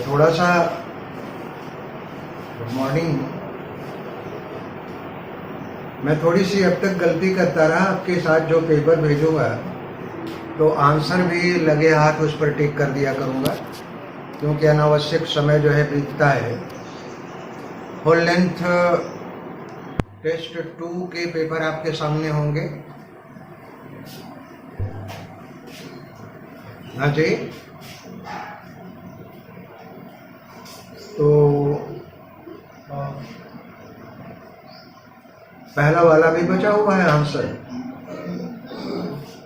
थोड़ा सा good morning. मैं थोड़ी सी अब तक गलती करता रहा आपके साथ जो पेपर भेजूंगा, तो आंसर भी लगे हाथ उस पर टिक कर दिया करूंगा, क्योंकि अनावश्यक समय जो है बीतता है। होल लेंथ टेस्ट 2 के पेपर आपके सामने होंगे। हाँ जी, तो पहला वाला भी बचा हुआ है आंसर।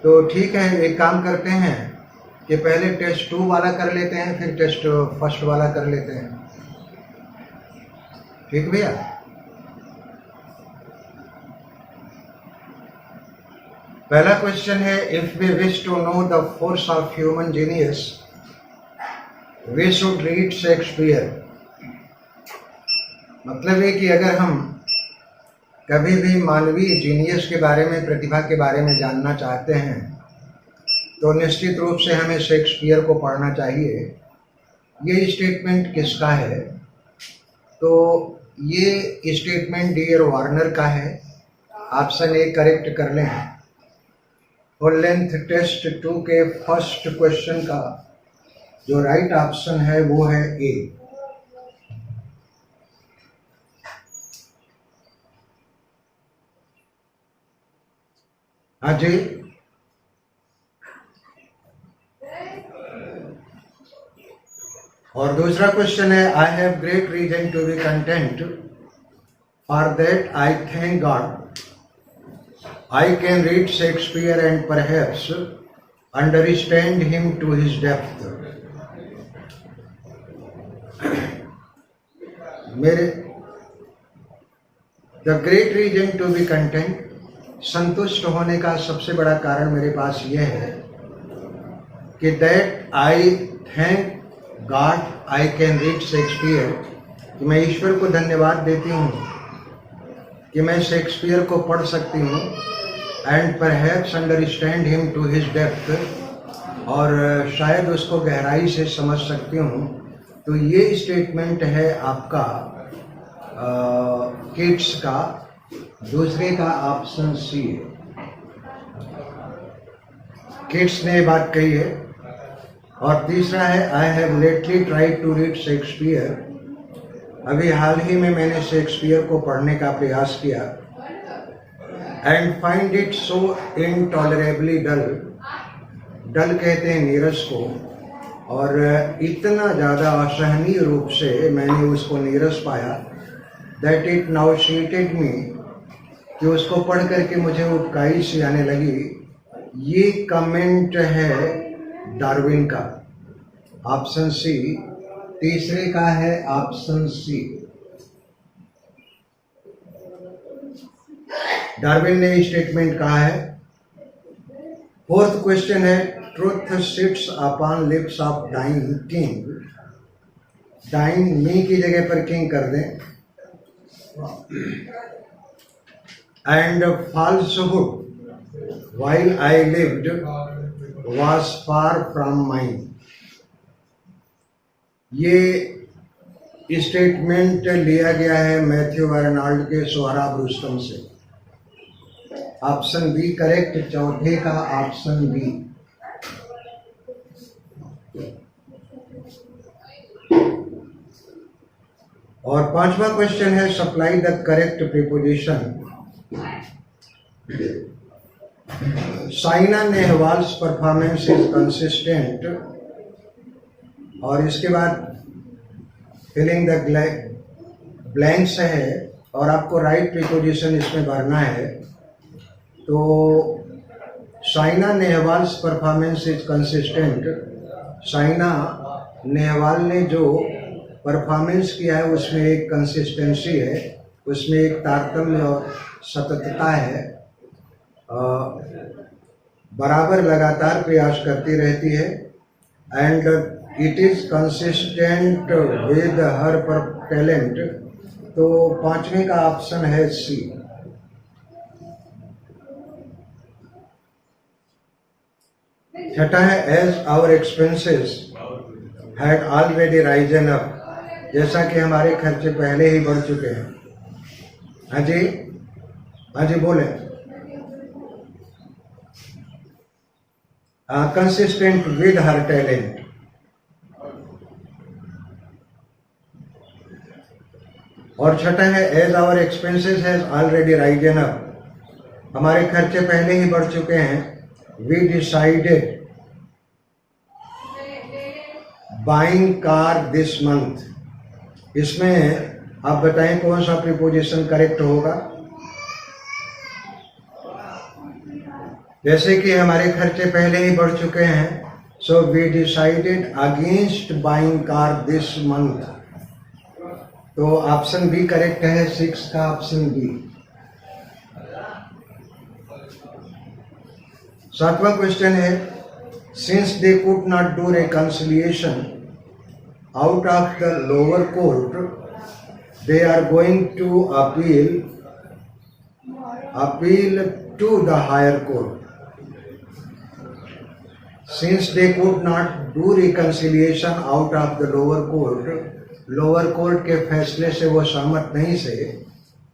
तो ठीक है, एक काम करते हैं कि पहले टेस्ट 2 वाला कर लेते हैं, फिर टेस्ट फर्स्ट वाला कर लेते हैं। ठीक भैया? पहला क्वेश्चन है, if we wish to know the force of human genius we should read Shakespeare. मतलब है कि अगर हम कभी भी मानवीय जीनियस के बारे में, प्रतिभा के बारे में जानना चाहते हैं, तो निश्चित रूप से हमें शेक्सपियर को पढ़ना चाहिए। ये स्टेटमेंट किसका है? तो ये स्टेटमेंट डी.आर. वार्नर का है। ऑप्शन ए करेक्ट कर लें। होल लेंथ टेस्ट 2 के फर्स्ट क्वेश्चन का जो राइट ऑप्शन है वो है ए। हाँ जी, और दूसरा क्वेश्चन है, I have great reason to be content, for that I thank God I can read Shakespeare and perhaps understand him to his depth. मेरे the great reason to be content, संतुष्ट होने का सबसे बड़ा कारण मेरे पास यह है कि that I thank God I can read Shakespeare, कि मैं ईश्वर को धन्यवाद देती हूँ कि मैं शेक्सपियर को पढ़ सकती हूँ, and perhaps understand him to his depth, और शायद उसको गहराई से समझ सकती हूँ। तो ये स्टेटमेंट है आपका किड्स का। दूसरे का ऑप्शन सी है, किड्स ने बात कही है। और तीसरा है, I have lately tried to read Shakespeare, अभी हाल ही में मैंने शेक्सपियर को पढ़ने का प्रयास किया, एंड फाइंड इट सो इनटॉलरेबली डल, डल कहते हैं नीरस को, और इतना ज़्यादा असहनीय रूप से मैंने उसको नीरस पाया, दैट इट नाउ शीटेड मी, कि उसको पढ़ करके मुझे उबकाई सी आने लगी। ये कमेंट है डार्विन का, ऑप्शन सी। तीसरे का है ऑप्शन सी, डार्विन ने स्टेटमेंट कहा है। फोर्थ क्वेश्चन है, truth sits upon lips of dying king, dying me की जगह पर किंग कर दें, and falsehood while I lived was far from mine। ये स्टेटमेंट लिया गया है मैथ्यू आर्नल्ड के सोहराब रुस्तम से। ऑप्शन बी करेक्ट, चौथे का ऑप्शन बी। और पांचवा क्वेश्चन है, supply the correct preposition. Saina Nehwal's performance is consistent, और इसके बाद फिलिंग द ब्लैंक्स है, और आपको राइट प्रीपोजिशन इसमें भरना है। तो Saina Nehwal's performance is consistent, Saina Nehwal ने जो परफॉर्मेंस किया है उसमें एक कंसिस्टेंसी है, उसमें एक तारतम्य और सततता है, बराबर लगातार प्रयास करती रहती है, and it is consistent with her talent. तो पांचवें का ऑप्शन है सी। छठा है as our expenses had already risen up, जैसा कि हमारे खर्चे पहले ही बढ़ चुके हैं। हाँ जी, हाँ जी बोले। Consistent with her talent. और छठा है as our expenses has already risen up, हमारे खर्चे पहले ही बढ़ चुके हैं। We decided buying car this month, इसमें आप बताएं कौन सा प्रीपोजिशन करेक्ट होगा। जैसे कि हमारे खर्चे पहले ही बढ़ चुके हैं, so we decided against buying car this month, तो ऑप्शन बी करेक्ट है, 6 का ऑप्शन बी। 7वां क्वेश्चन है, since they could not do reconciliation out of the lower court, they are going to appeal to the higher court. Since they could not do reconciliation out of the lower court, lower court के फैसले से वो सहमत नहीं थे,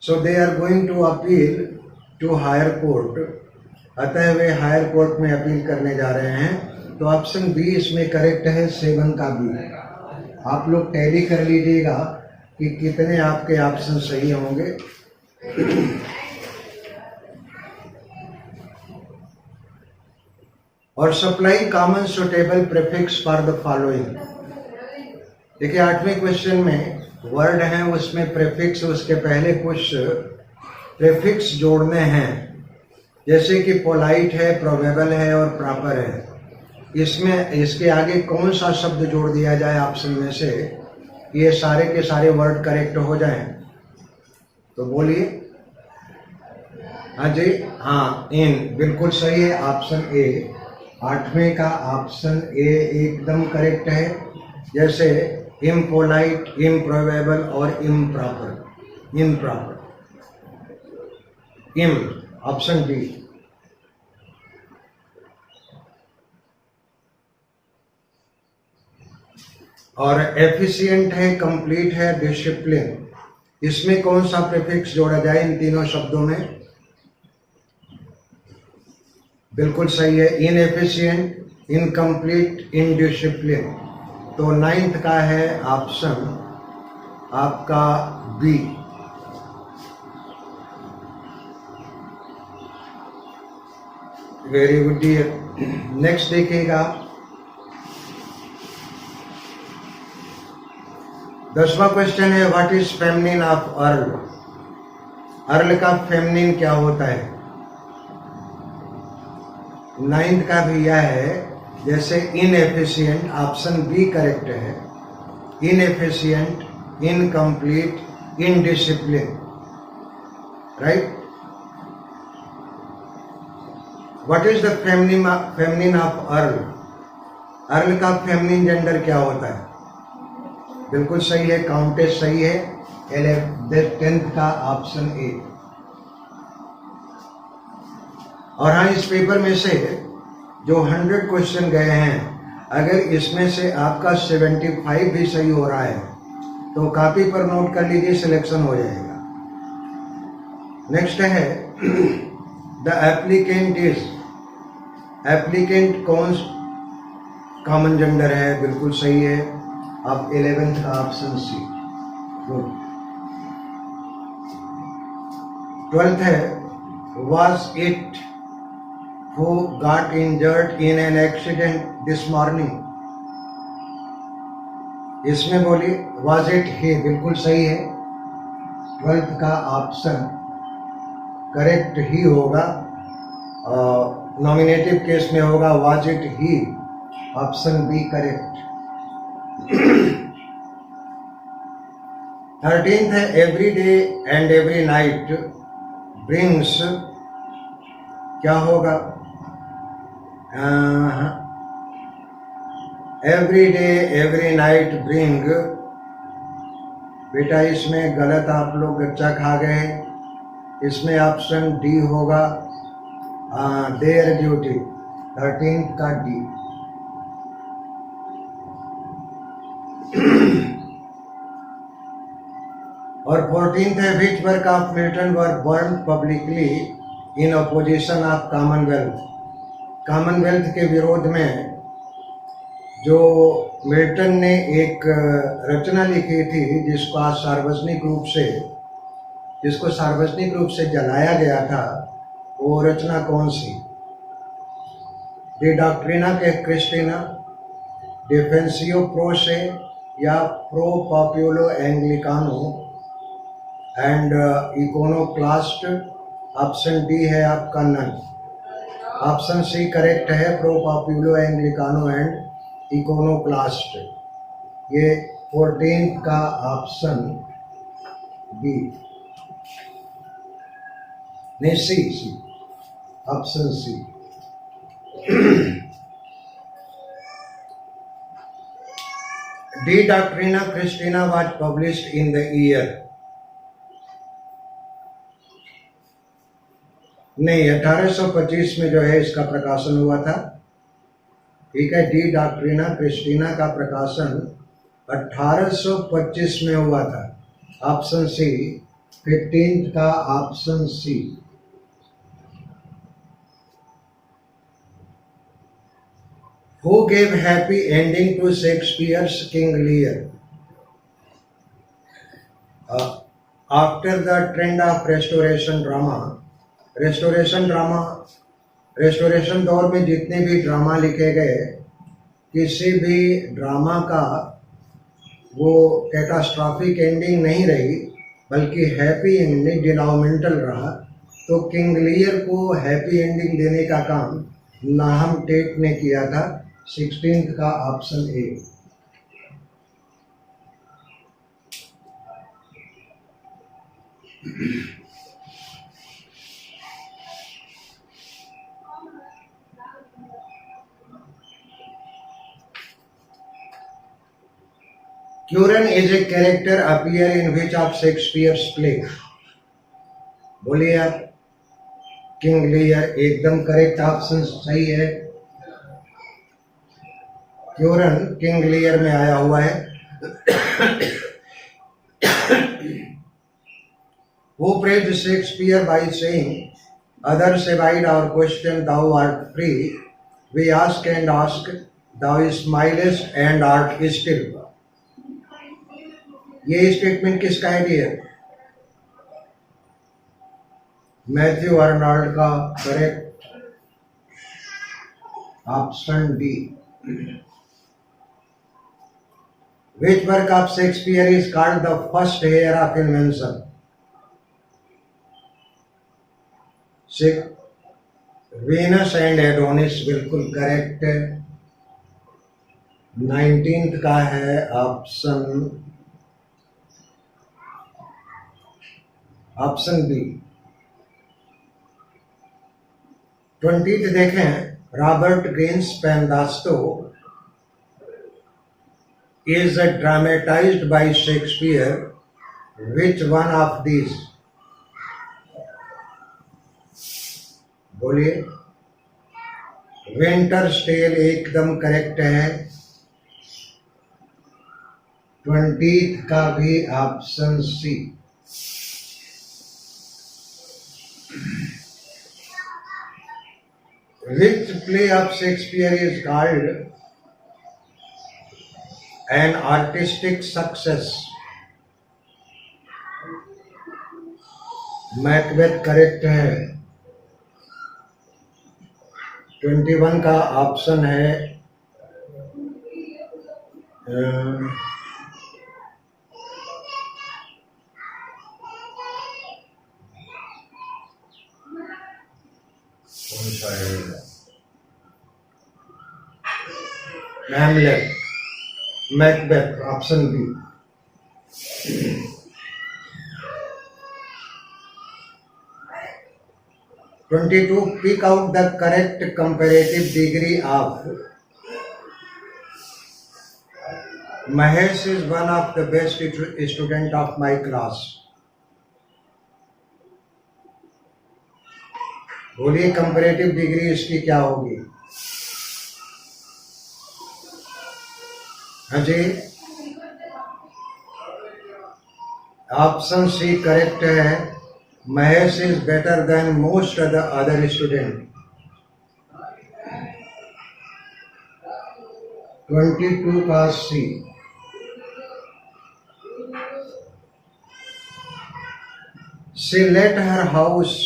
so they are going to appeal to higher court, अतः way higher court में appeal करने जा रहे हैं। तो ऑप्शन बी इसमें करेक्ट है, 7 का बी। आप लोग टैली कर लीजिएगा कि कितने आपके ऑप्शन सही होंगे। और supply common suitable prefix for the following. देखिए 8वें क्वेश्चन में वर्ड हैं, उसमें प्रीफिक्स उसके पहले कुछ प्रीफिक्स जोड़ने हैं, जैसे कि पोलाइट है, प्रोबेबल है और प्रॉपर है। इसमें इसके आगे कौन सा शब्द जोड़ दिया जाए ऑप्शन में से, ये सारे के सारे वर्ड करेक्ट हो जाएं, तो बोलिए। हाँ जी, हाँ, इन बिल्कुल सही है, ऑप्शन ए। 8वें का ऑप्शन ए एकदम करेक्ट है, जैसे इम्पोलाइट, इम्प्रोबेबल और इम्प्रॉपर। इम ऑप्शन बी। और एफिशिएंट है, कंप्लीट है, डिसिप्लिन, इसमें कौन सा प्रीफिक्स जोड़ा जाए इन तीनों शब्दों में? बिल्कुल सही है, इनएफिशिएंट, इनकम्प्लीट, इनडिसिप्लिन। तो 9th का है ऑप्शन आपका B. Very good dear. Next देखिएगा 10वां क्वेश्चन है, what is feminine of earl. Earl का फेमिनिन क्या होता है? 9th का भी यह है, जैसे इनएफिशिएंट, ऑप्शन बी करेक्ट है, inefficient, incomplete, indiscipline, right. What is the feminine of earl. Earl का फेमिनिन जेंडर क्या होता है? बिल्कुल सही है, काउंटेस सही है, 10th का ऑप्शन ए। और हाँ, इस पेपर में से जो 100 क्वेश्चन गए हैं, अगर इसमें से आपका 75 भी सही हो रहा है तो कॉपी पर नोट कर लीजिए, सिलेक्शन हो जाएगा। नेक्स्ट है द एप्लीकेंट इज। एप्लीकेंट कौन कॉमन जेंडर है? बिल्कुल सही है, आप 11th का ऑप्शन सी। गुड। 12th है, was it who got injured in an accident this morning। इसमें बोलिए was it he, बिल्कुल सही है, 12th का ऑप्शन करेक्ट ही होगा। नॉमिनेटिव केस में होगा was it he, option B correct. 13th है, every day and every night brings, क्या होगा? Every day every night bring, बेटा इसमें गलत आप लोग गच्चा खा गए, इसमें ऑप्शन डी होगा, देयर ड्यूटी। 13 का डी। और 14th है which work of Milton were burn publicly in opposition of commonwealth. Commonwealth के विरोध में जो मिल्टन ने एक रचना लिखी थी जिसको सार्वजनिक रूप से जलाया गया था, वो रचना कौन सी? डी डॉक्ट्रिना के क्रिस्टिना, डिफेंसियो प्रो से, या pro populo anglicano and iconoclast. Option D है आपका नन। ऑप्शन सी करेक्ट है, pro populo anglicano and iconoclast. ये 14th का ऑप्शन बी, नहीं सी, option C. D doctrina christiana was published in the year, नहीं 1825 में जो है इसका प्रकाशन हुआ था। ठीक है, डी डॉक्ट्रिना क्रिस्टिना का प्रकाशन 1825 में हुआ था। ऑप्शन सी, 15th का option C. Who gave happy ending to Shakespeare's King Lear? After the trend of restoration drama, restoration दौर में जितने भी ड्रामा लिखे गए, किसी भी ड्रामा का वो कैटास्ट्रॉफिक एंडिंग नहीं रही बल्कि हैप्पी एंडिंग डिनोमिनेटल रहा। तो किंग लियर को हैप्पी एंडिंग देने का काम नाहम टेट ने किया था। 16th का option A. Curran is a character appear in which of Shakespeare's play? बोलिए आप। किंग लियर एकदम करेक्ट ऑप्शन सही है। क्यूरन किंग लियर में आया हुआ है। Who praised Shakespeare by saying, "Others evade our question, thou art free. We ask and ask, thou smilest and art still." ये स्टेटमेंट किसका है? मैथ्यू अर्नल्ड का। Correct option D. Which work of Shakespeare is called the first year of invention? Venus and Adonis बिल्कुल correct है। 19th का है option B. 20th देखें। Robert Greene's Pandosto is dramatized by Shakespeare. Which one of these? बोलिए। Winter's Tale एकदम correct है। 20th का भी option C. Which play of Shakespeare is called an artistic success? Macbeth correct है। 21 का option है कौन सा है? Hamlet. Macbeth option B. (22) Pick out the correct comparative degree of. Mahesh is one of the best student of my class. बोलिए comparative degree इसकी क्या होगी? अजय, ऑप्शन सी करेक्ट है। Mahesh is better than most other student. 22 का सी। She let her horse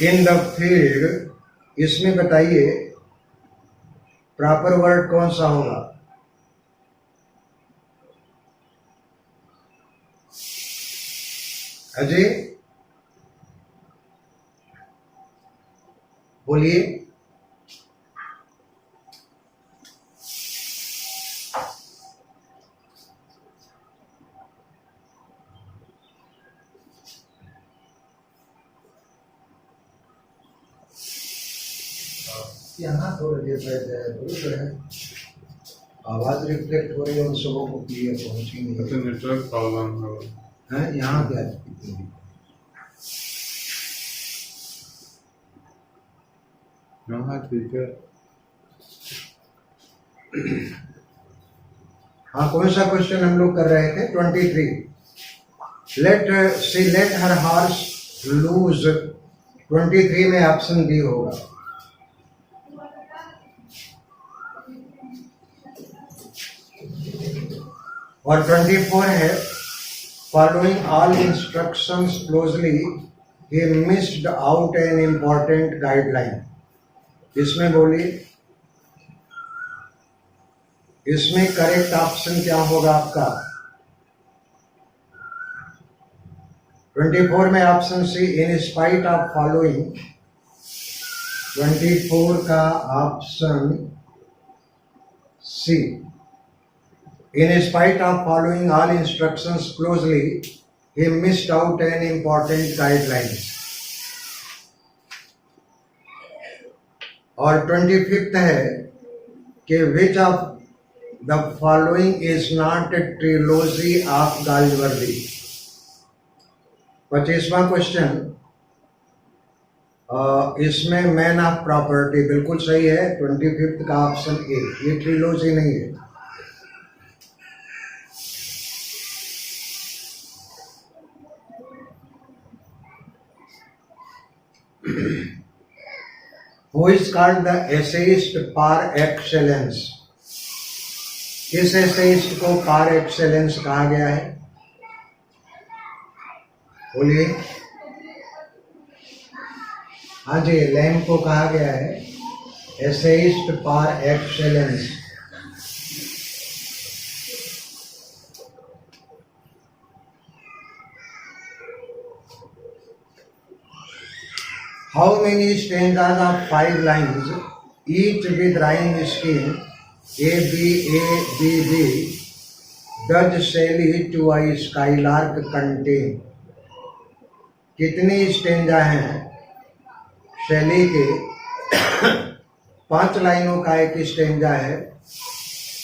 in the field। इसमें बताइए proper word कौन सा होगा? अजय बोलिए। यहाँ थोड़ा देर दूर है, आवाज रिफ्लेक्ट हो रही है, उन सबों को क्लियर पहुंची नहीं। तो नेटवर्क प्रॉब्लम है यहाँ क्या? यहाँ ठीक है। हाँ, कौन सा क्वेश्चन हम लोग कर रहे थे? 23। She let her horse loose. 23 में ऑप्शन डी होगा। और 24 है following all instructions closely he missed out an important guideline. इसमें बोलिए, इसमें करेक्ट ऑप्शन क्या होगा आपका? 24 में option C in spite of following. 24 का option C in spite of following all instructions closely he missed out an important guideline। और 25th है कि which of the following is not a trilogy of Galsworthy। 25वां question, इसमें man of property बिल्कुल सही है। 25th का option ए, ये ट्रिलोजी नहीं है। Who is called the essayist par excellence? किस essayist को par excellence कहा गया है? बोलिए। हाँ जी, लैम को कहा गया है essayist par excellence। How many stanzas of 5 lines, each with rhyme scheme A B A B B, does Shelley to a Skylark contain? कितनी स्टेंजा हैं शैली के? 5 लाइनों का एक स्टेंजा है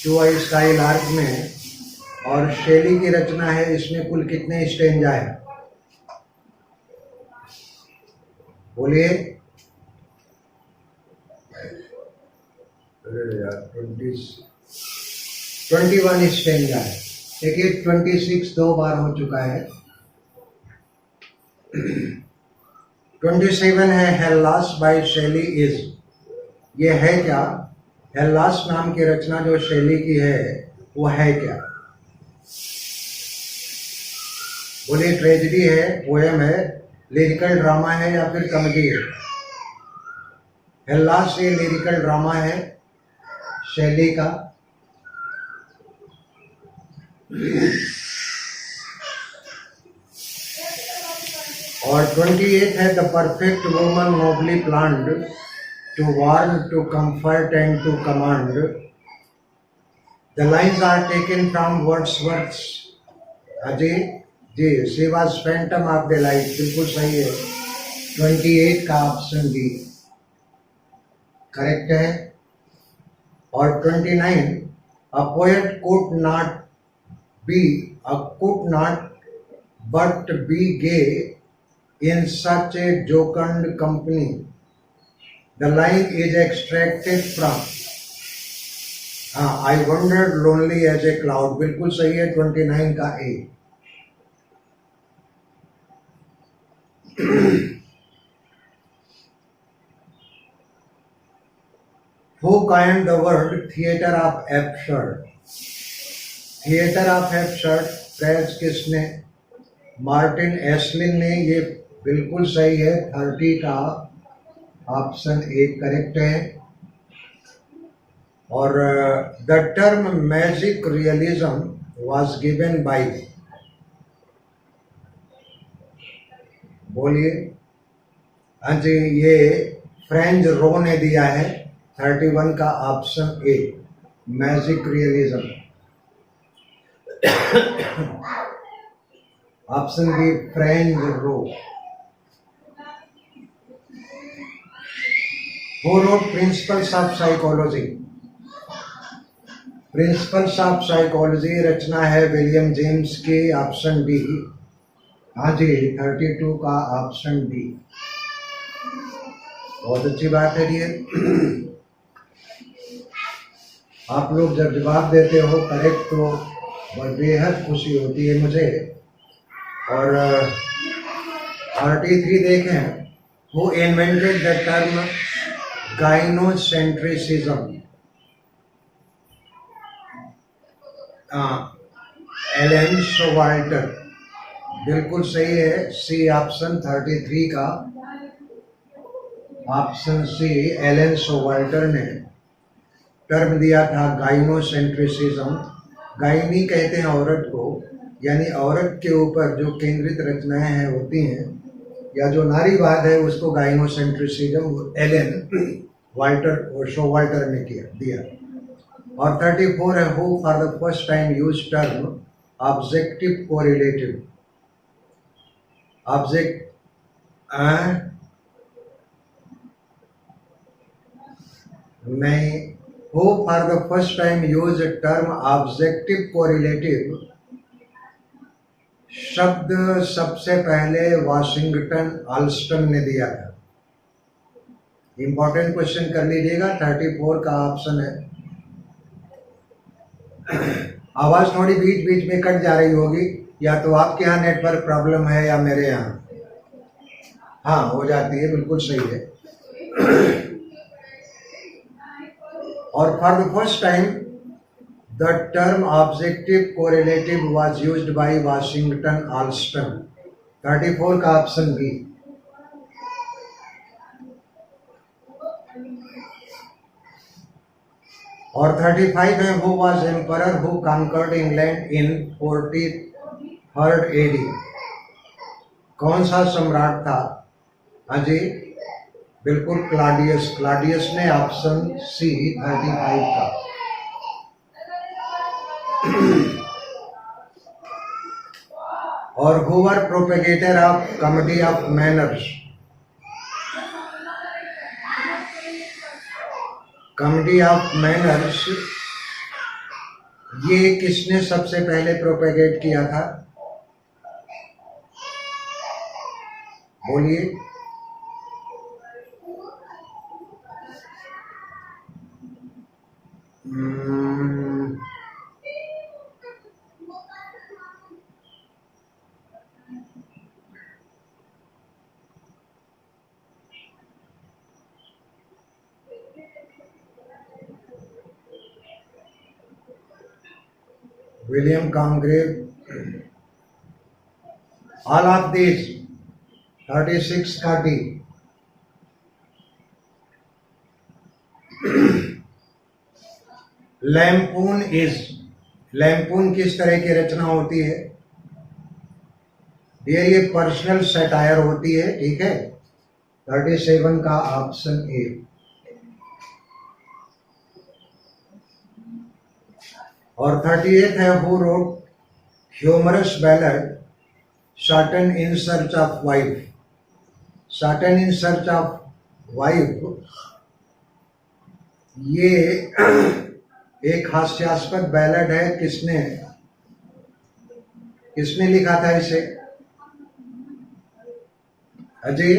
टू अ स्काईलार्क में, और शैली की रचना है, इसमें कुल कितने स्टेंजा है? बोलिए। अरे यार 21 स्टेंजा है। देखिए 26 2 बार हो चुका है। 27 है हेल्लास बाय शैली इज। ये है क्या? हेल्लास नाम की रचना जो शैली की है वो है क्या? बोलिए। ट्रेजेडी है, पोएम है, लिरिकल ड्रामा है या फिर कॉमेडी है? हेल्लास ये लिरिकल ड्रामा है शैली का। और 28 है the perfect woman nobly planned to warn to comfort and to command. The lines are taken from Wordsworth. Ajay ji, she was phantom of the light, बिल्कुल सही है। 28 का ऑप्शन डी करेक्ट है। और 29 a poet could not but be gay in such a jocund company. The line is extracted from, हाँ, I wandered lonely as a cloud, बिल्कुल सही है, 29 का A. Who coined the word theater of absurd? Theatre of absurd phrase किसने? Martin Esslin ने। ये बिल्कुल सही है, 30 का ऑप्शन ए करेक्ट है। और the term magic realism was given by, बोलिए। हाँ जी, ये फ्रेंच रो ने दिया है, 31 का option A, magic realism. Option B, French row. Who wrote principles of psychology? Principles of psychology रचना है विलियम जेम्स की, ऑप्शन बी। हाँ जी, 32 का ऑप्शन बी। बहुत अच्छी बात है डियर। आप लोग जब जवाब देते हो करेक्ट तो बेहद खुशी होती है मुझे। और 33 देखें, who invented the term gynocentrism? Elaine Showalter, बिल्कुल सही है, सी ऑप्शन, 33 का ऑप्शन सी, एलन शोवाल्टर ने टर्म दिया था गाइनोसेंट्रिसिज्म। गाइनी कहते हैं औरत को, यानी औरत के ऊपर जो केंद्रित रचनाएं हैं होती हैं, या जो नारीवाद है, उसको गाइनोसेंट्रिसिज्म एलन वाल्टर शोवाल्टर ने दिया। और 34 है, who for the first time use term objective correlative? Object नहीं, who for the first time used term objective correlative? शब्द सबसे पहले वाशिंगटन आल्स्टन ने दिया था। इंपॉर्टेंट क्वेश्चन कर लीजिएगा, 34 का ऑप्शन है। आवाज थोड़ी बीच बीच में कट जा रही होगी, या तो आपके यहाँ नेटवर्क प्रॉब्लम है या मेरे यहाँ। हाँ, हो जाती है, बिल्कुल सही है। और for the first time the term objective correlative was used by Washington Allston, 34 का ऑप्शन बी। और 35 है, who was emperor who conquered England in 43rd AD? कौन सा सम्राट था? हाँ जी, बिल्कुल क्लाडियस। क्लाडियस ने, ऑप्शन सी, 35 का। और who were propagator of comedy of manners? Comedy of manners ये किसने सबसे पहले प्रोपेगेट किया था? बोलिए। William Congreve, all of these, 36 का डी। लैम्पून इज, लैम्पून किस तरह की रचना होती है? ये पर्सनल सैटायर होती है, ठीक है, 37 का ऑप्शन ए। और 38 है, who wrote humorous ballad Sawton in search of wife? Sawton in search of wife ये एक हास्यास्पद बैलड है। किसने लिखा था इसे? अजय,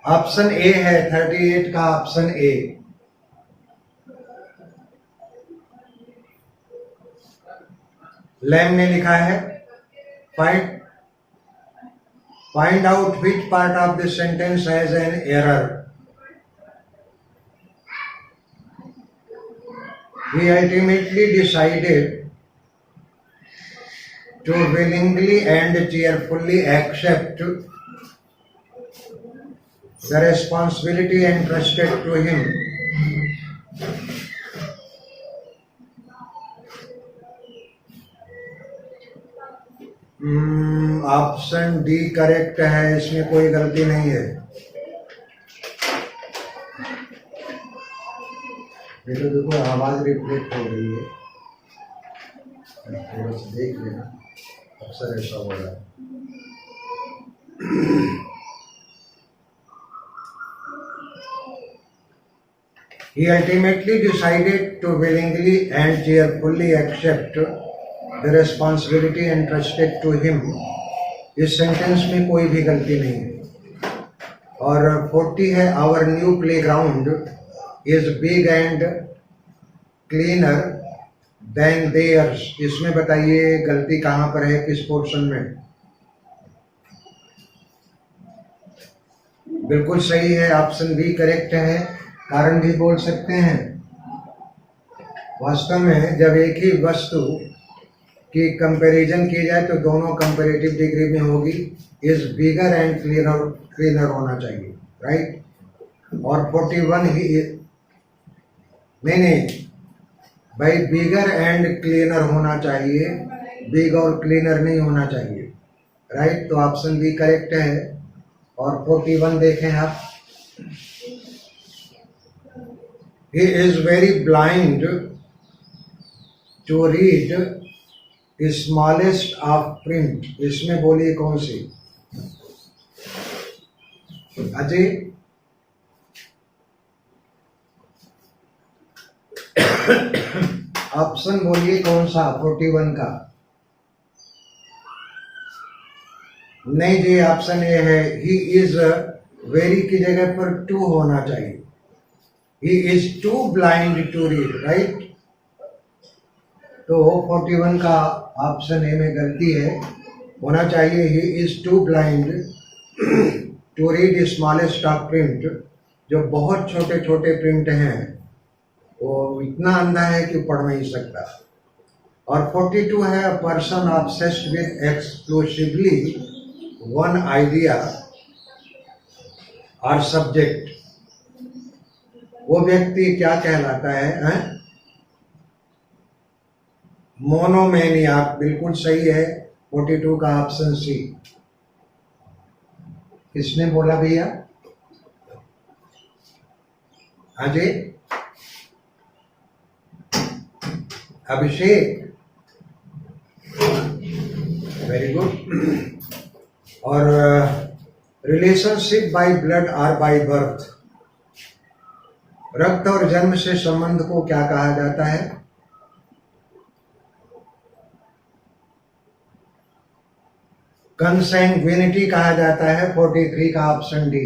ऑप्शन ए है 38 का ऑप्शन ए। लैम ने लिखा है find out which part of the sentence has an error. He ultimately decided to willingly and cheerfully accept the responsibility entrusted to him. Option D correct है, इसमें कोई गलती नहीं है। ये तो देखो आवाज रिफ्लेक्ट हो रही है, थोड़ा सा देख लेना, अक्सर ऐसा हो रहा है। He ultimately decided to willingly and cheerfully accept the responsibility entrusted to him. इस सेंटेंस में कोई भी गलती नहीं है। और 40 है our new playground is big and cleaner than theirs. इसमें बताइए गलती कहाँ पर है, किस पोर्शन में? बिल्कुल सही है, ऑप्शन बी करेक्ट है। कारण भी बोल सकते हैं। वास्तव में जब एक ही वस्तु की कंपैरिजन की जाए तो दोनों कंपैरेटिव डिग्री में होगी। इज बिगर एंड क्लीनर होना चाहिए, राइट। और 41 ही नहीं भाई, बिगर एंड क्लीनर होना चाहिए, बिग और क्लीनर नहीं होना चाहिए, राइट। तो ऑप्शन बी करेक्ट है। और 41 देखें आप, he is very blind to read the smallest of print. इसमें बोलिए कौन सी? अजय, ऑप्शन बोलिए कौन सा 41 का? नहीं जी, ऑप्शन ए है। ही इज वेरी की जगह पर टू होना चाहिए। He is too blind to read, right? तो 41 का ऑप्शन ए में गलती है, होना चाहिए he is too blind to read the smallest of print. जो बहुत छोटे छोटे प्रिंट हैं वो इतना अंधा है कि पढ़ नहीं सकता। और 42 है a person obsessed with exclusively one idea or subject. वो व्यक्ति क्या कहलाता है? मोनोमैनियाक। बिल्कुल सही है, 42 का ऑप्शन सी। किसने बोला भैया? अजय, अभिषेक, वेरी गुड। और रिलेशनशिप बाय ब्लड और बाय बर्थ, रक्त और जन्म से संबंध को क्या कहा जाता है? कंसैंग्विनिटी कहा जाता है। 43 का ऑप्शन डी।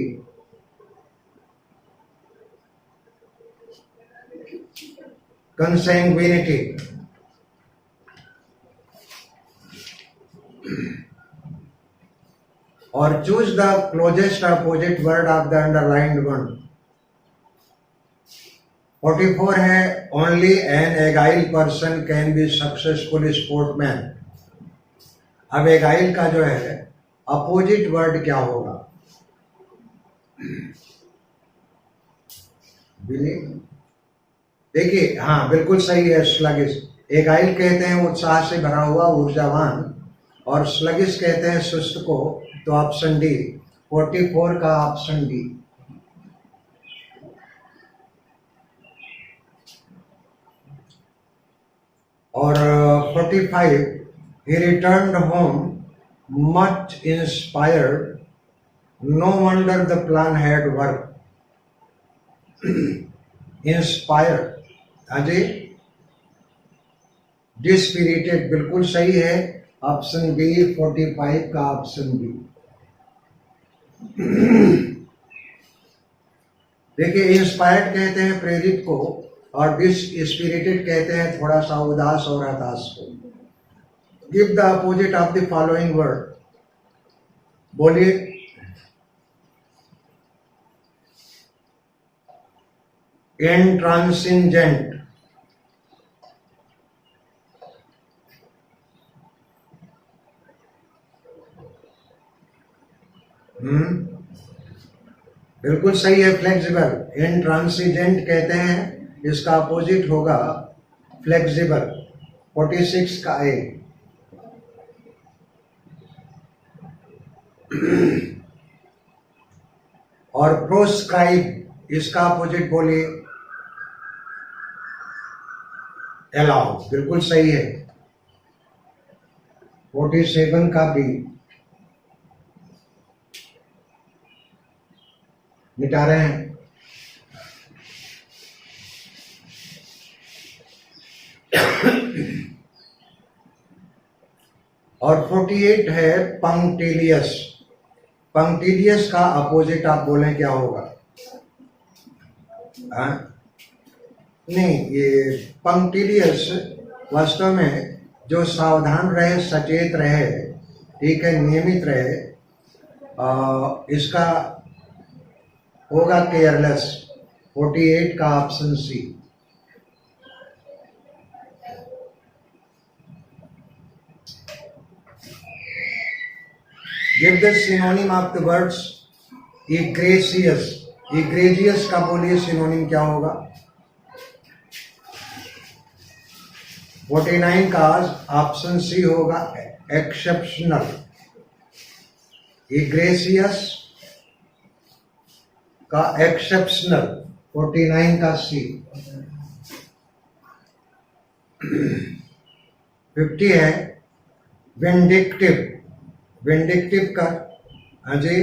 कंसैंग्विनिटी। और choose the closest opposite word of the underlined one. 44 है only an agile person can be successful sportman. अब एगाइल का जो है अपोजिट वर्ड क्या होगा? देखिए, हाँ बिल्कुल सही है, स्लगिश। एगाइल कहते हैं उत्साह से भरा हुआ, ऊर्जावान, और स्लगिश कहते हैं सुस्त को। तो ऑप्शन डी, 44 का ऑप्शन डी। और 45, he returned home much inspired. No wonder the plan had worked. Inspired, Ajay. डिस्पिरिटेड बिल्कुल सही है, ऑप्शन बी, 45 का ऑप्शन बी। देखिए, इंस्पायर्ड कहते हैं प्रेरित को, और डिसस्पिरिटेड कहते हैं थोड़ा सा उदास और हताश को। Give the opposite of the following word. बोलिए। इंट्रांसिजेंट, बिल्कुल सही है। फ्लेक्सिबल, इंट्रांसिजेंट कहते हैं, इसका अपोजिट होगा फ्लेक्सिबल। 46 का ए। और प्रोस्क्राइब, इसका अपोजिट बोलिए अलाउ। बिल्कुल सही है। 47 का बी। मिटा रहे हैं। और 48 है पंक्टिलियस। पंक्टिलियस का अपोजिट आप बोलें क्या होगा? नहीं, ये पंक्टिलियस वास्तव में जो सावधान रहे, सचेत रहे, ठीक है, नियमित रहे, इसका होगा केयरलेस। 48 का option C. Give the synonym of the words egregious. Egregious का बोलिए सिनोनिम क्या होगा? 49 का ऑप्शन सी होगा एक्सेप्शनल। इग्रेसियस का एक्सेप्शनल, 49 का सी। 50 है विंडिक्टिव। विंडिक्टिव का हाँ जी,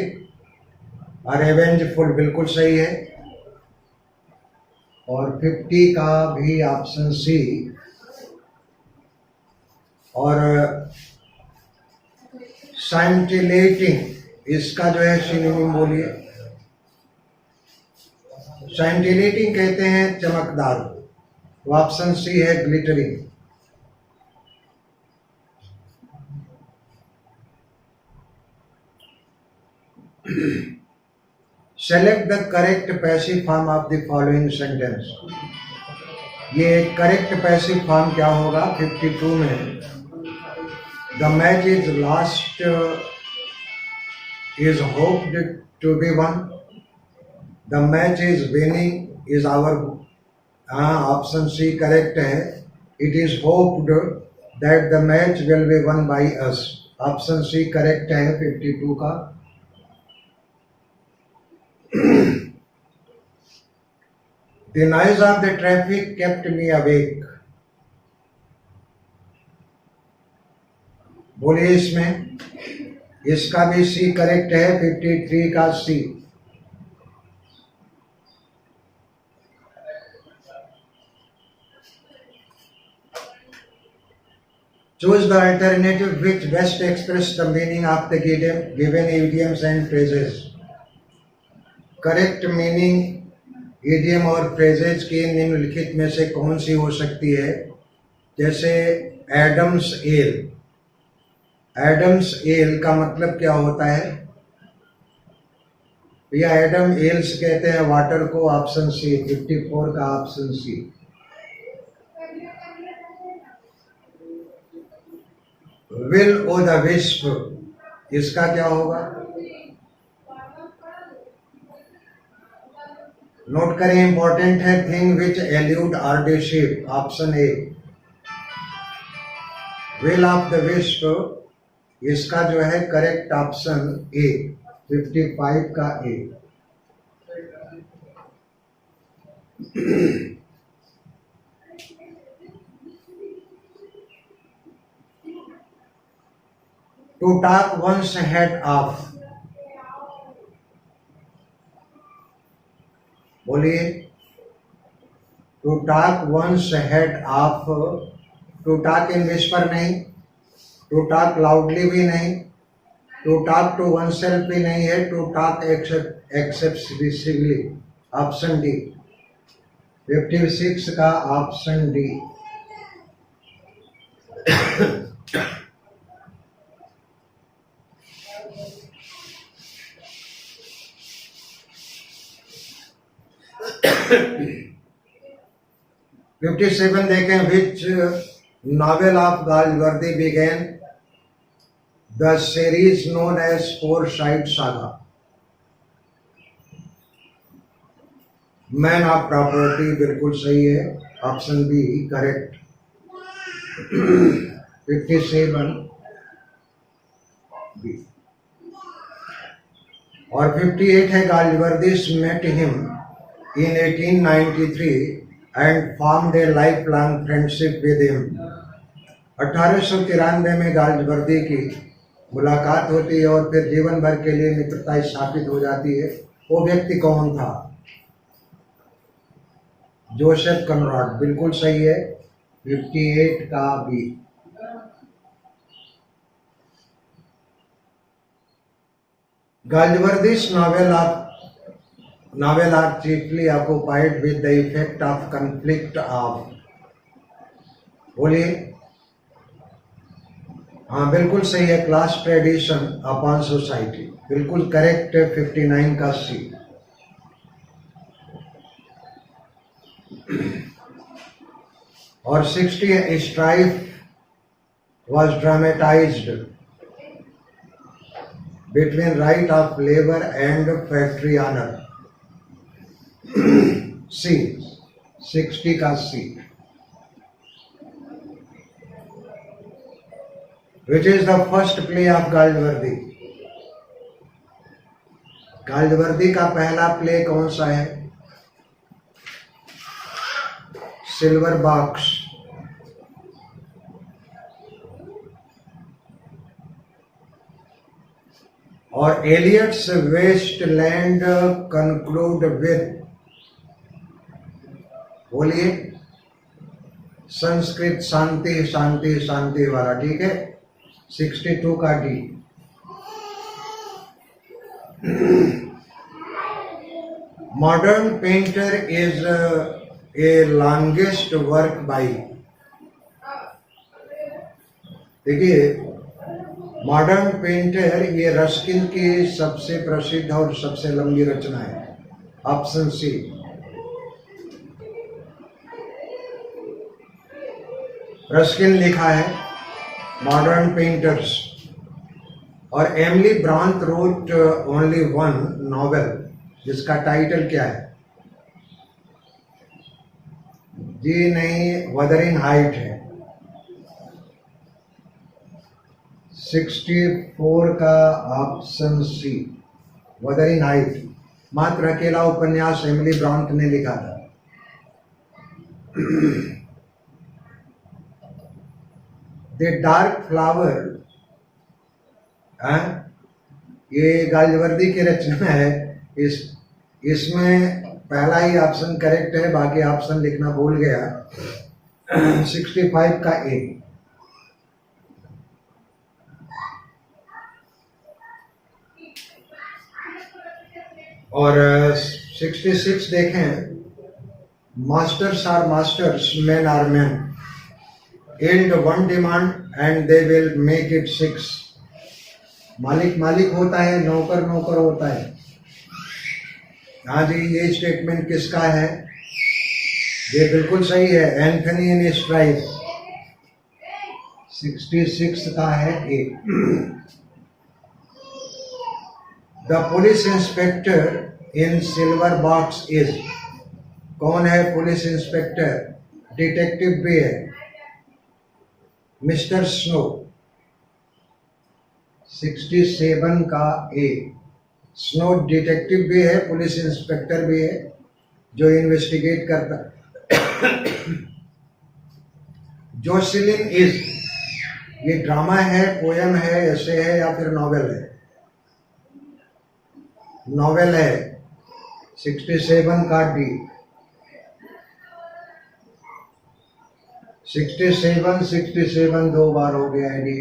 और रेवेंजफुल, बिल्कुल सही है। और 50 का भी ऑप्शन सी। और साइंटिलेटिंग, इसका जो है सिनोनिम बोलिए। साइंटिलेटिंग कहते हैं चमकदार, तो ऑप्शन सी है glittering. Select the correct passive form of the following sentence. ये करेक्ट पैसिव फॉर्म क्या होगा? 52 में the match is last is hoped to be won. The match is winning is our option C correct है. It is hoped that the match will be won by us. Option C correct है 52 का. The noise of the traffic kept me awake. बोलिए इसमें। इसका भी सी correct है, 53 का सी। Choose the alternative which best express the meaning of the given idioms and phrases. Correct meaning idiom और phrases की निम्नलिखित में से कौन सी हो सकती है? जैसे एडम्स एल। एडम्स एल का मतलब क्या होता है? भैया एडम एल्स कहते हैं वाटर को, ऑप्शन सी। 54 का option C. Will o the wisp, इसका क्या होगा? नोट करें, इंपॉर्टेंट है। Thing which elude or deceive, option A. Will of the wisp, इसका जो है करेक्ट ऑप्शन ए, 55 का A. To talk one's head off, बोलिए। To talk one's head off. To talk in whisper नहीं, to talk loudly भी नहीं, to talk to one self भी नहीं है, to talk excessively. Option D. 56 का option D. (57) देखें, which novel of Galsworthy begin the series known as Forsyte saga. Man of property बिल्कुल सही है, ऑप्शन बी करेक्ट। 57 बी। और 58 है, गालवर्दिस met him in 1893 and formed a lifelong friendship with him। 1893 में गालवर्दी की मुलाकात होती है और फिर जीवन भर के लिए मित्रता स्थापित हो जाती है। वो व्यक्ति कौन था? जोसेफ कनराड, बिल्कुल सही है, 58 का B. Galvardi's novel are chiefly occupied with the effect of conflict of, बोलिए। हाँ बिल्कुल सही है, क्लास ट्रेडिशन अपॉन सोसाइटी, बिल्कुल करेक्ट है, 59 का सी। और 60 strife was dramatized between right of labor and factory owner। सी, 60 का सी। Which is the first play of गालवर्दी? गालवर्दी का पहला प्ले कौन सा है? Silver box. और एलियट्स वेस्टलैंड कंक्लूड विद, बोलिए। संस्कृत शांति शांति शांति वाला, ठीक है, 62 का D. Modern painter is a longest work by, देखिए मॉडर्न पेंटर ये रस्किन की सबसे प्रसिद्ध और सबसे लंबी रचना है, ऑप्शन सी। रस्किन लिखा है मॉडर्न पेंटर्स। और Emily Bronte wrote only one novel, जिसका टाइटल क्या है? जी नहीं, वदरिंग हाइट है। 64 का ऑप्शन सी, वदरिंग हाइट। मात्र अकेला उपन्यास एमिली ब्रांट ने लिखा था। द डार्क फ्लावर, ये गालवर्दी की रचना है। इसमें पहला ही ऑप्शन करेक्ट है, बाकी ऑप्शन लिखना भूल गया। 65 का ए। और 66 देखें, masters are masters, men are men, and one demand and they will make it 6। मालिक मालिक होता है, नौकर नौकर होता है। हाँ जी, ये स्टेटमेंट किसका है? ये बिल्कुल सही है, एंथनी इन स्ट्राइफ। 66 का है ए। The police inspector in silver box is, कौन है पुलिस इंस्पेक्टर? डिटेक्टिव भी है, मिस्टर स्नो। 67 का ए। स्नो डिटेक्टिव भी है, पुलिस इंस्पेक्टर भी है, जो इन्वेस्टिगेट करता है। जोसेलिन इज, ये ड्रामा है, पोयम है, ऐसे है या फिर नॉवेल है? नॉवेल है, 67 का डी। 67 दो बार हो गया है D.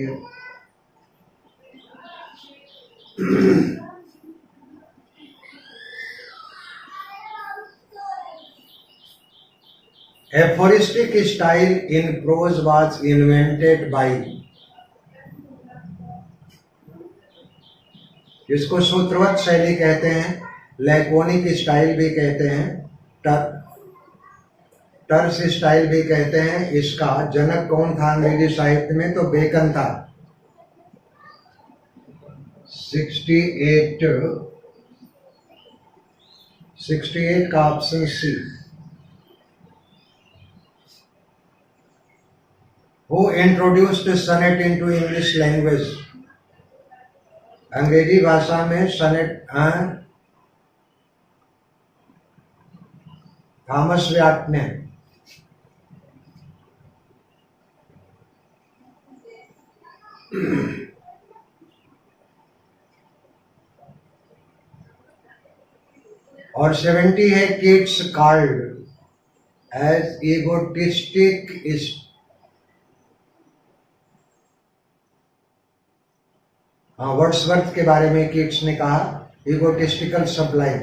Aphoristic style in prose was invented by, इसको सूत्रवत शैली कहते हैं, लैकोनिक स्टाइल भी कहते हैं, टर्स स्टाइल भी कहते हैं। इसका जनक कौन था अंग्रेजी साहित्य में? तो बेकन था। 68 का option C. Who introduced sonnet into English language? अंग्रेजी भाषा में सनेट थॉमस व्याट ने। और 70 है, Keats called as egotistic is, Wordsworth के बारे में किड्स ने कहा egotistical sublime.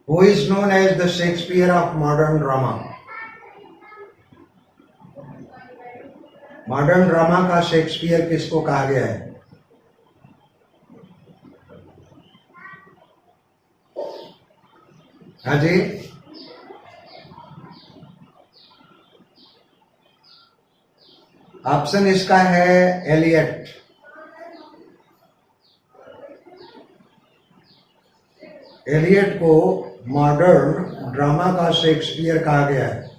Who is known as the Shakespeare of modern drama? Modern drama का शेक्सपियर किसको कहा गया है? हाँ जी, ऑप्शन इसका है एलियट। एलियट को मॉडर्न ड्रामा का शेक्सपियर कहा गया है।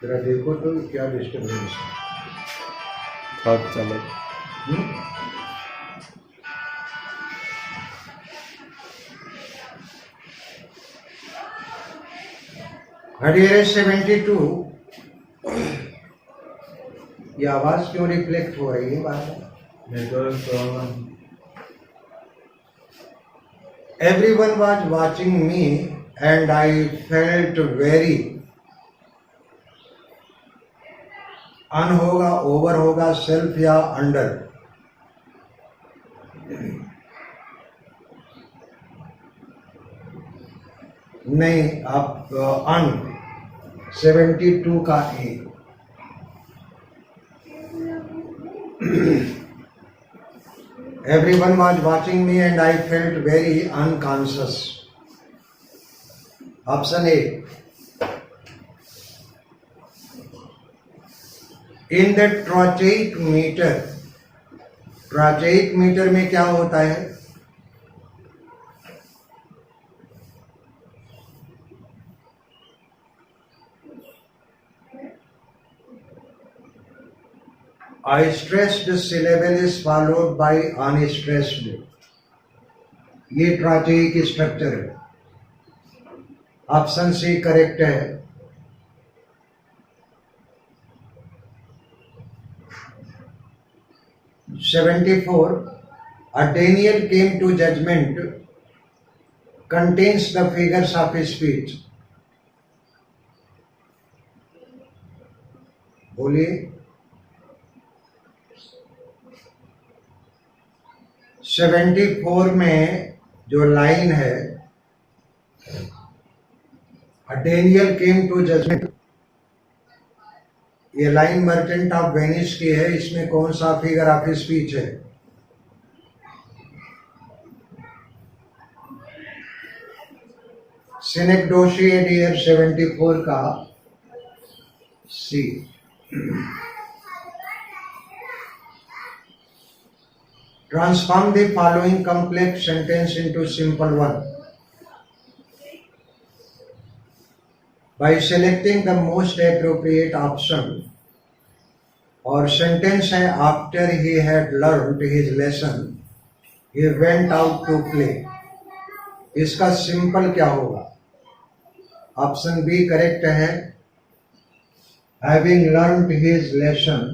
जरा देखो तो क्या डिस्टर्बेंस है। बात चलो। हडियर 72, ये आवाज क्यों रिफ्लेक्ट हो रही है बाहर? Network problem. Everyone was watching me and I felt very, अन होगा, ओवर होगा, सेल्फ या अंडर? नहीं, आप अन 72 का ए। Everyone was watching me and I felt very unconscious. Option A. In the trochaic meter, trochaic meter में क्या होता है? A stressed syllable is followed by unstressed. ये ट्राचेइक स्ट्रक्चर है। ऑप्शन सी करेक्ट है। "74. A Daniel came to judgment" contains the figures of speech. बोलिए। 74 में जो लाइन है, डेनियल केम टू जजमेंट, ये लाइन मर्चेंट ऑफ वेनिस की है। इसमें कौन सा फिगर ऑफ स्पीच है? सिनेक्डोशिएट ईयर 74 का सी। Transform the following complex sentence into simple one by selecting the most appropriate option। और सेंटेंस है, after he had learned his lesson he went out to play। इसका सिंपल क्या होगा? Option B correct है। Having learned his lesson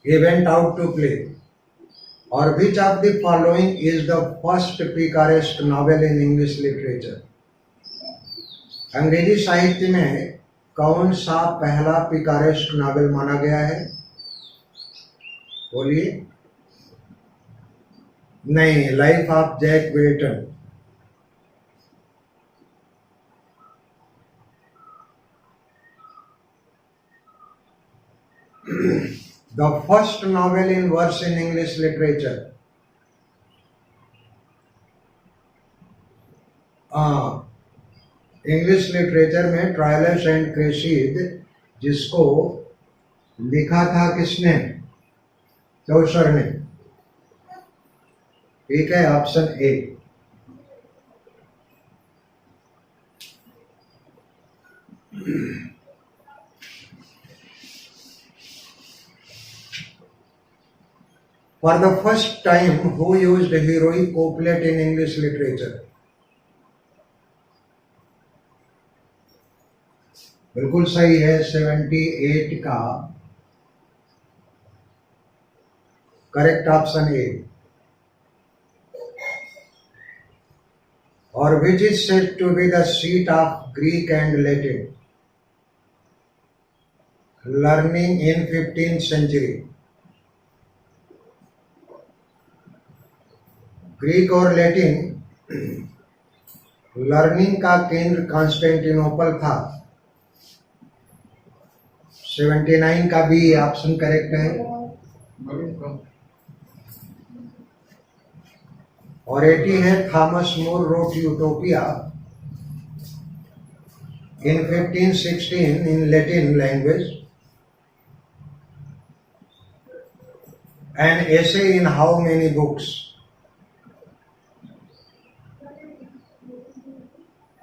He went out to play. Or which of the following is the first picaresque novel in English literature? अंग्रेजी साहित्य में कौन सा पहला पिकारेस्क नॉवेल माना गया है? बोलिए। नहीं, life of Jack Wilton. The first novel in verse in English literature. English literature में ट्रायलस एंड क्रेसीड, जिसको लिखा था किसने? चौसर ने। ठीक है, option A. For the first time, who used heroic couplet in English literature? बिल्कुल सही है, 78 का करेक्ट ऑप्शन ए। और which is said to be the seat of Greek and Latin learning in 15th century? Greek और Latin learning का केंद्र Constantinople था। 79 का भी ऑप्शन करेक्ट है। और 80 है, Thomas More wrote Utopia in 1516 in Latin language. An essay in how many books?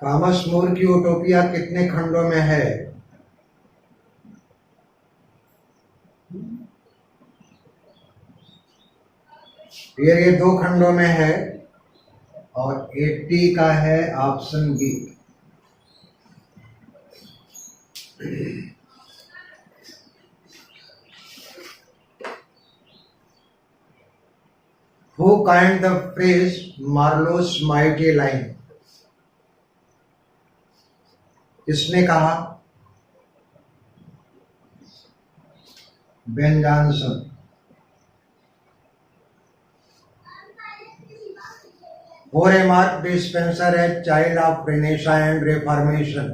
Thomas More की यूटोपिया कितने खंडों में है? ये 2 खंडों में है। और 80 का है option B. Who coined the phrase Marlowe's mighty line? किसने कहा? Ben Jonson. Who remarked Spencer as child of Renaissance and Reformation?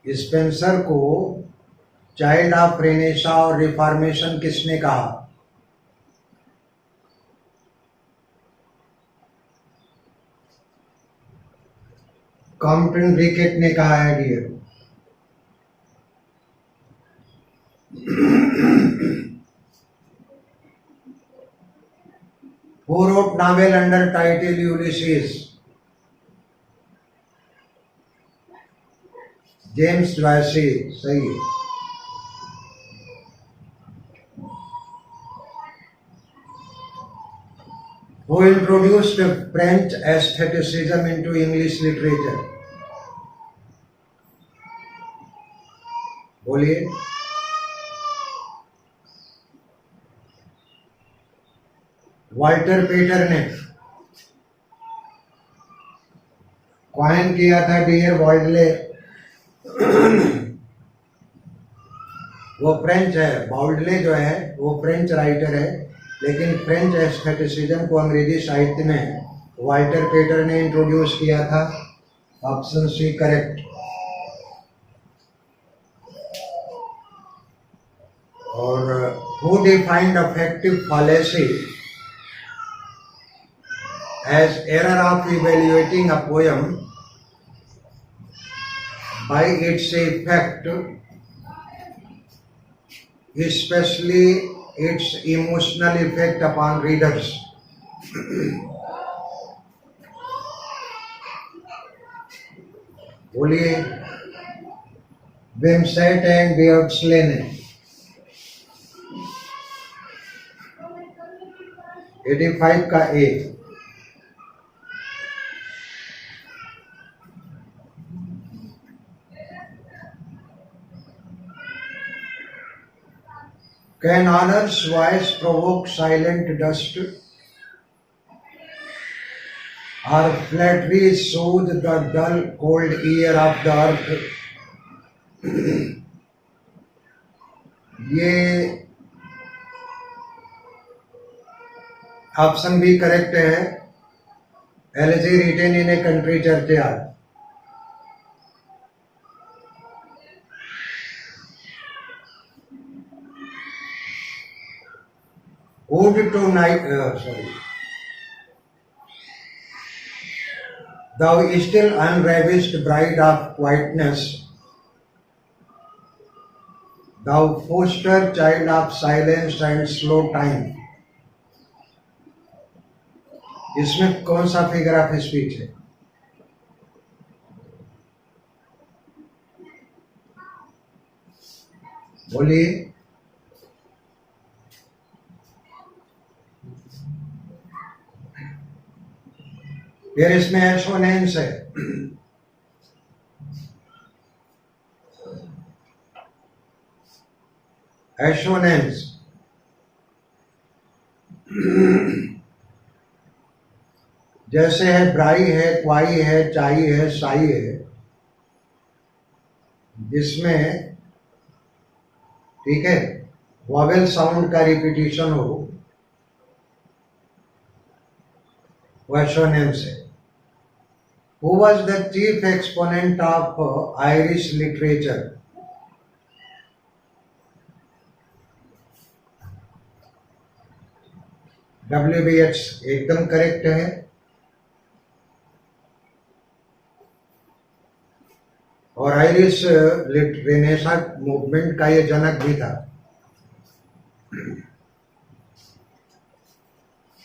Spenser को चाइल्ड ऑफ रेनेसा और रिफॉर्मेशन किसने कहा? कॉम्पटन रिकेट ने कहा है dear. Who wrote novel under title Ulysses? James Joyce. सही है। Who introduced French aestheticism into English literature? बोलिए। वाल्टर पेटर ने कॉइन किया था डियर बॉल्डले। वो फ्रेंच है, बॉल्डले जो है वो फ्रेंच राइटर है, लेकिन फ्रेंच एस्थेटिसिज्म को अंग्रेजी साहित्य में वाल्टर पेटर ने इंट्रोड्यूस किया था। Option C correct. और who defined affective fallacy as error of evaluating a poem by its effect, especially its emotional effect upon readers? बोलिए। विमसेट एंड बियर्डस्ले ने। 85 का ए। Can honor's voice provoke silent dust? Our flattery soothe the dull, cold ear of the earth. ये option भी correct है. Elegy written in a country churchyard. Ode to night. Thou still unravished bride of quietness, thou foster child of silence and slow time. इसमें कौन सा figure of speech है? बोलिए. फिर इसमें एसोनेंस है. एसोनेंस जैसे है ब्राई है, क्वाई है, चाई है, साई है, जिसमें ठीक है वॉवेल साउंड का रिपीटिशन हो, वह एसोनेंस है. Who was the chief exponent of Irish literature? WBH एकदम करेक्ट है. और आयरिश रेनेसां मूवमेंट का ये जनक भी था.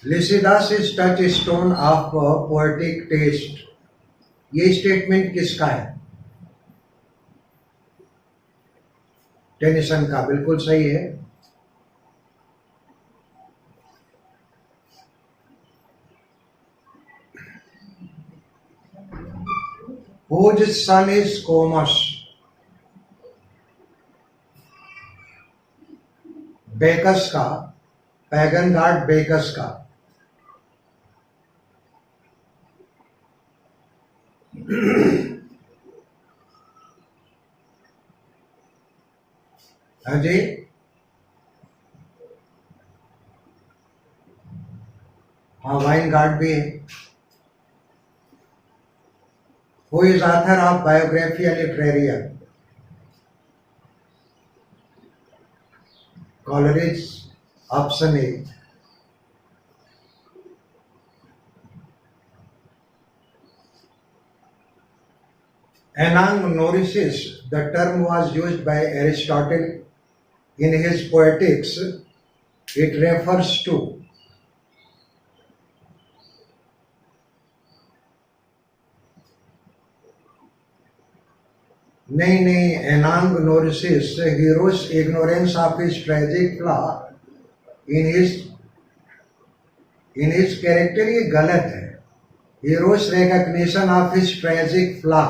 Lycidas is touchstone of poetic test. ये स्टेटमेंट किसका है? टेनिसन का. बिल्कुल सही है. Whose son is Comus? बेकस का. पैगन गॉड बेकस का. हाँ जी. हाँ वाइन गार्ड भी है. Who is author of Biographia Literaria? Coleridge. Option A. Anagnorisis, the term was used by Aristotle in his Poetics. It refers to नहीं anagnorisis hero's ignorance of his tragic flaw in his character. ये गलत है. Hero's recognition of his tragic flaw.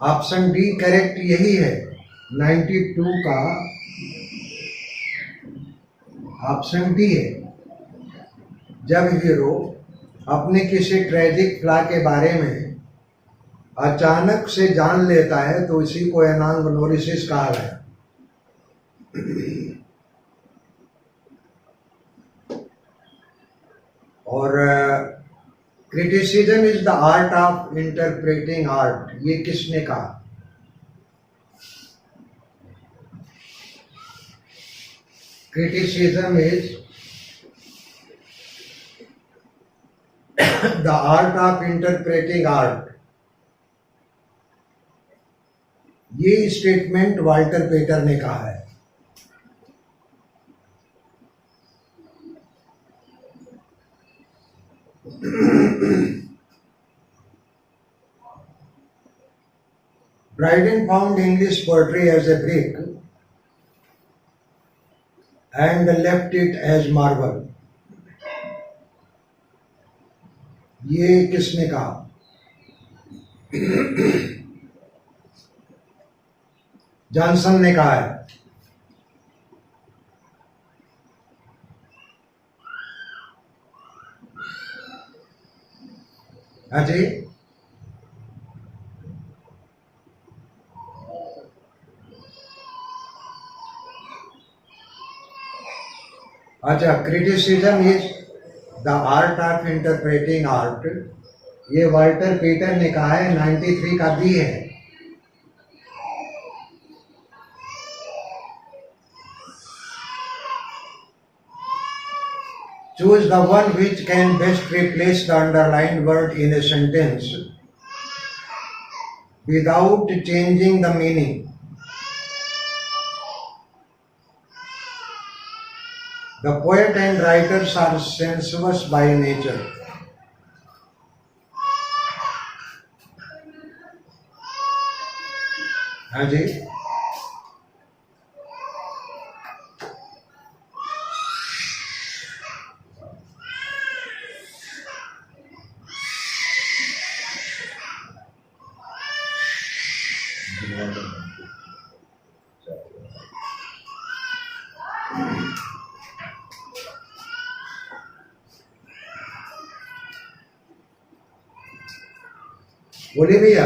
Option D correct यही है. 92 का option D है. जब hero अपने किसी ट्रेजिक फ्लॉ के बारे में अचानक से जान लेता है तो इसी को एनाग्नोसिस कहा गया. और criticism is the art of interpreting art. ये किसने कहा? Criticism is the art of interpreting art. ये स्टेटमेंट वाल्टर पेटर ने कहा है. Dryden found English poetry as a brick and left it as marble. ये किसने कहा? जॉनसन ने कहा है। हाँ जी, अच्छा, criticism is the art of interpreting art, ये वाल्टर पीटर ने कहा है, 93 का बी है। Choose the one which can best replace the underlined word in a sentence without changing the meaning. The poet and writers are sensuous by nature. हाँ जी, बोलिए भैया।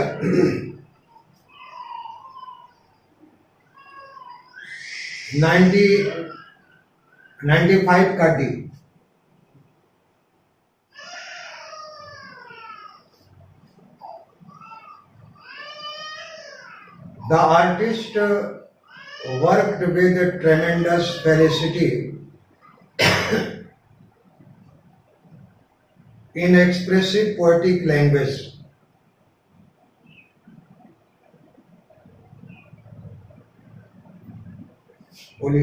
95 का D. The artist worked with tremendous felicity in expressive poetic language. बोली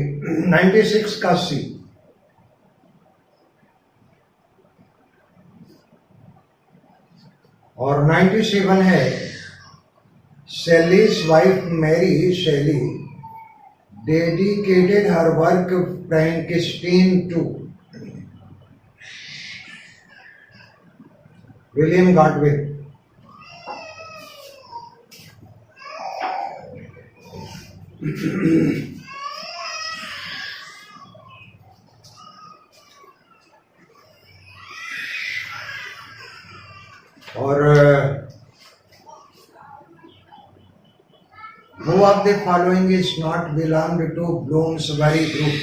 96 का सी। और 97 है Shelley's wife Mary Shelley dedicated her work Frankenstein to William Godwin. और who of the following is not belonged to Bloomsbury group?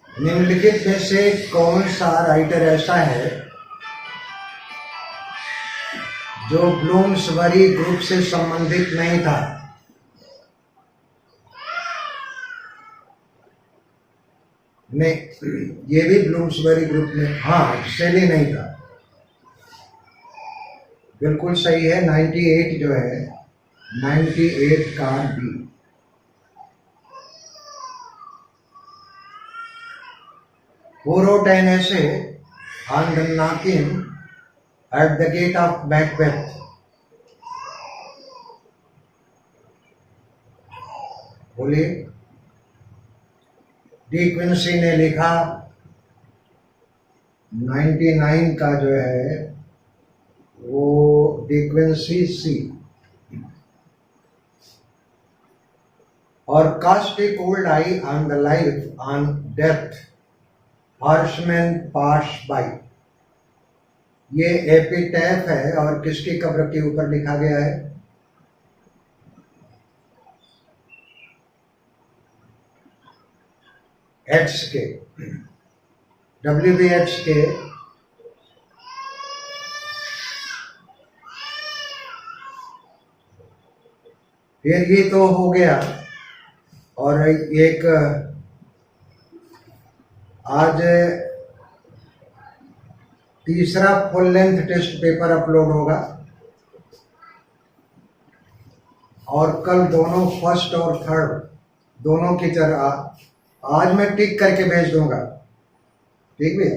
निम्नलिखित में से कौन सा राइटर ऐसा है जो ब्लूम्सबरी ग्रुप से संबंधित नहीं था? नहीं, ये भी ब्लूम्सबरी ग्रुप में, हाँ, शेली नहीं था। बिल्कुल सही है, 98 जो है, 98 का B. Who wrote an essay on the knocking at the gate of Macbeth? बोलिए। डी क्विंसी ने लिखा, 99 का जो है वो डी क्विंसी सी। और cast a cold eye on the life on death horseman pass by, ये एपिटैफ है और किसकी कब्र के ऊपर लिखा गया है? एट्स के, WBH के। फिर ये तो हो गया। और एक आज तीसरा full length test paper upload होगा और कल दोनों फर्स्ट और थर्ड दोनों की तरह आज मैं टिक करके भेज दूंगा, ठीक भैया।